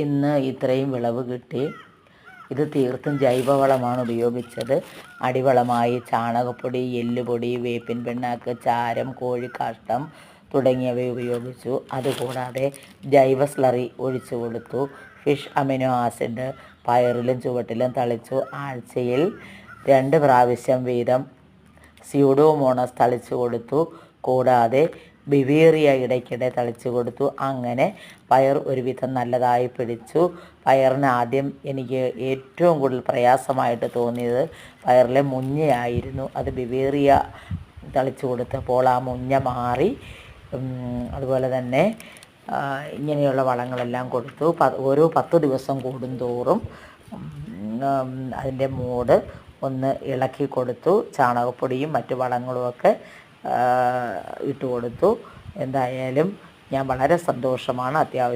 ഇന്ന് ഇത്രയും വിളവ് കിട്ടി. ഇത് തീർത്തും ജൈവവളമാണ് ഉപയോഗിച്ചത്. അടിവളമായി ചാണകപ്പൊടി, എല്ലുപൊടി, വേപ്പിൻ പിണ്ണാക്ക്, ചാരം, കോഴിക്കാഷ്ടം തുടങ്ങിയവ ഉപയോഗിച്ചു. അതുകൂടാതെ ജൈവ സ്ലറി ഒഴിച്ചു കൊടുത്തു. ഫിഷ് അമിനോ ആസിഡ് പയറിലും ചുവട്ടിലും തളിച്ചു. ആഴ്ചയിൽ 2 പ്രാവശ്യം വീതം സ്യൂഡോമോണസ് തളിച്ചു കൊടുത്തു. കൂടാതെ ബിവേറിയ ഇടയ്ക്കിടെ തളിച്ചു കൊടുത്തു. അങ്ങനെ പയർ ഒരുവിധം നല്ലതായി പിടിച്ചു. പയറിന് ആദ്യം എനിക്ക് ഏറ്റവും കൂടുതൽ പ്രയാസമായിട്ട് തോന്നിയത് പയറിലെ മുഞ്ഞയായിരുന്നു. അത് ബിവേറിയ തളിച്ചു കൊടുത്തപ്പോൾ ആ മുഞ്ഞ മാറി. അതുപോലെ തന്നെ ഇങ്ങനെയുള്ള വളങ്ങളെല്ലാം കൊടുത്തു. ഓരോ 10 ദിവസം കൂടുന്തോറും അതിൻ്റെ മൂട് ഒന്ന് ഇളക്കി കൊടുത്തു. ചാണകപ്പൊടിയും മറ്റു വളങ്ങളുമൊക്കെ ഇട്ട് കൊടുത്തു. എന്തായാലും ഞാൻ വളരെ സന്തോഷമാണ്. അത്യാവശ്യം